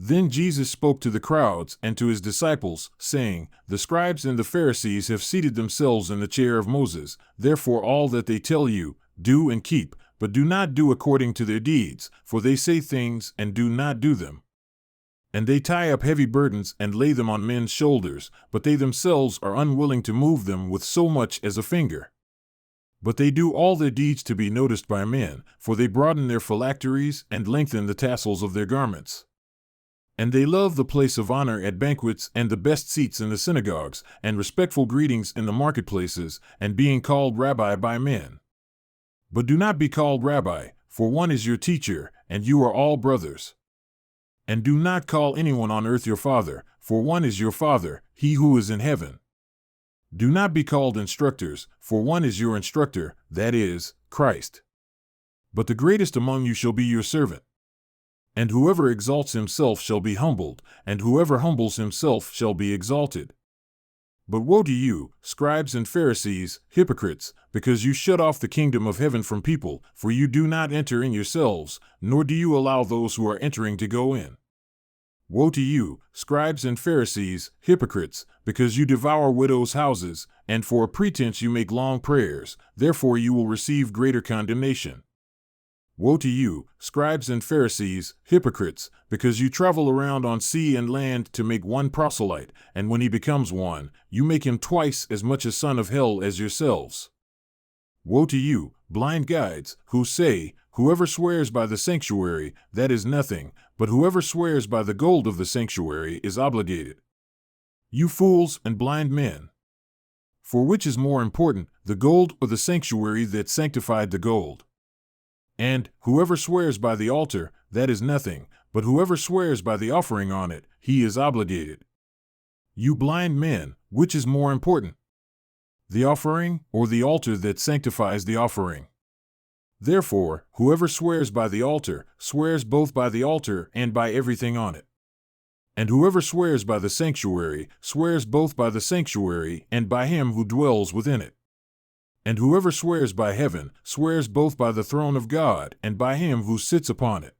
Then Jesus spoke to the crowds and to his disciples, saying, The scribes and the Pharisees have seated themselves in the chair of Moses. Therefore all that they tell you, do and keep, but do not do according to their deeds, for they say things and do not do them. And they tie up heavy burdens and lay them on men's shoulders, but they themselves are unwilling to move them with so much as a finger. But they do all their deeds to be noticed by men, for they broaden their phylacteries and lengthen the tassels of their garments. And they love the place of honor at banquets and the best seats in the synagogues, and respectful greetings in the marketplaces, and being called rabbi by men. But do not be called rabbi, for one is your teacher, and you are all brothers. And do not call anyone on earth your father, for one is your Father, he who is in heaven. Do not be called instructors, for one is your instructor, that is, Christ. But the greatest among you shall be your servant. And whoever exalts himself shall be humbled, and whoever humbles himself shall be exalted. But woe to you, scribes and Pharisees, hypocrites, because you shut off the kingdom of heaven from people, for you do not enter in yourselves, nor do you allow those who are entering to go in. Woe to you, scribes and Pharisees, hypocrites, because you devour widows' houses, and for a pretense you make long prayers, therefore you will receive greater condemnation. Woe to you, scribes and Pharisees, hypocrites, because you travel around on sea and land to make one proselyte, and when he becomes one, you make him twice as much a son of hell as yourselves. Woe to you, blind guides, who say, Whoever swears by the sanctuary, that is nothing, but whoever swears by the gold of the sanctuary is obligated. You fools and blind men! For which is more important, the gold or the sanctuary that sanctified the gold? And whoever swears by the altar, that is nothing, but whoever swears by the offering on it, he is obligated. You blind men, which is more important? The offering, or the altar that sanctifies the offering? Therefore, whoever swears by the altar, swears both by the altar and by everything on it. And whoever swears by the sanctuary, swears both by the sanctuary and by him who dwells within it. And whoever swears by heaven, swears both by the throne of God and by him who sits upon it.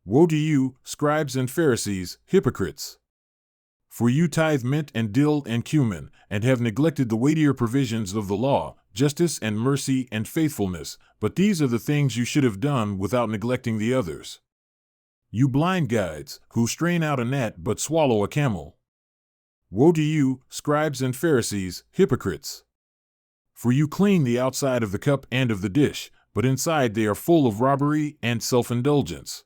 Woe to you, scribes and Pharisees, hypocrites! For you tithe mint and dill and cumin, and have neglected the weightier provisions of the law, justice and mercy and faithfulness, but these are the things you should have done without neglecting the others. You blind guides, who strain out a gnat but swallow a camel. Woe to you, scribes and Pharisees, hypocrites! For you clean the outside of the cup and of the dish, but inside they are full of robbery and self-indulgence.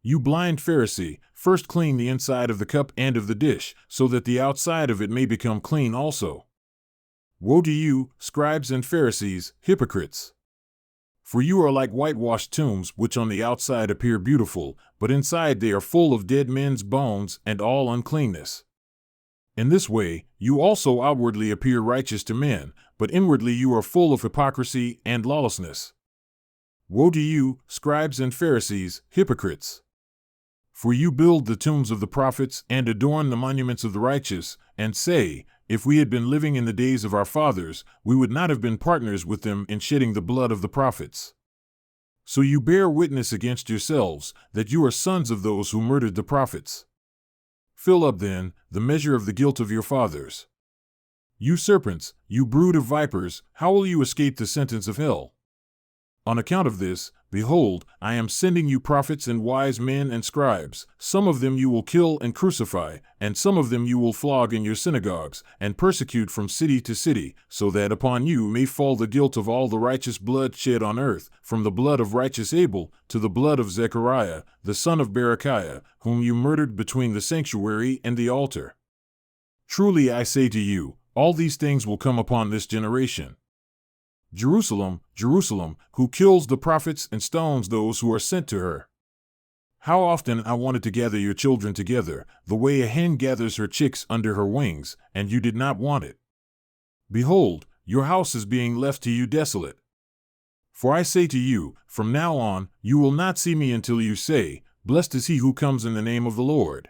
You blind Pharisee, first clean the inside of the cup and of the dish, so that the outside of it may become clean also. Woe to you, scribes and Pharisees, hypocrites! For you are like whitewashed tombs, which on the outside appear beautiful, but inside they are full of dead men's bones and all uncleanness. In this way, you also outwardly appear righteous to men, but inwardly you are full of hypocrisy and lawlessness. Woe to you, scribes and Pharisees, hypocrites! For you build the tombs of the prophets and adorn the monuments of the righteous, and say, If we had been living in the days of our fathers, we would not have been partners with them in shedding the blood of the prophets. So you bear witness against yourselves that you are sons of those who murdered the prophets. Fill up, then, the measure of the guilt of your fathers. You serpents, you brood of vipers, how will you escape the sentence of hell? On account of this, behold, I am sending you prophets and wise men and scribes. Some of them you will kill and crucify, and some of them you will flog in your synagogues, and persecute from city to city, so that upon you may fall the guilt of all the righteous blood shed on earth, from the blood of righteous Abel to the blood of Zechariah, the son of Berechiah, whom you murdered between the sanctuary and the altar. Truly I say to you, all these things will come upon this generation. Jerusalem, Jerusalem, who kills the prophets and stones those who are sent to her. How often I wanted to gather your children together, the way a hen gathers her chicks under her wings, and you did not want it. Behold, your house is being left to you desolate. For I say to you, from now on, you will not see me until you say, Blessed is he who comes in the name of the Lord.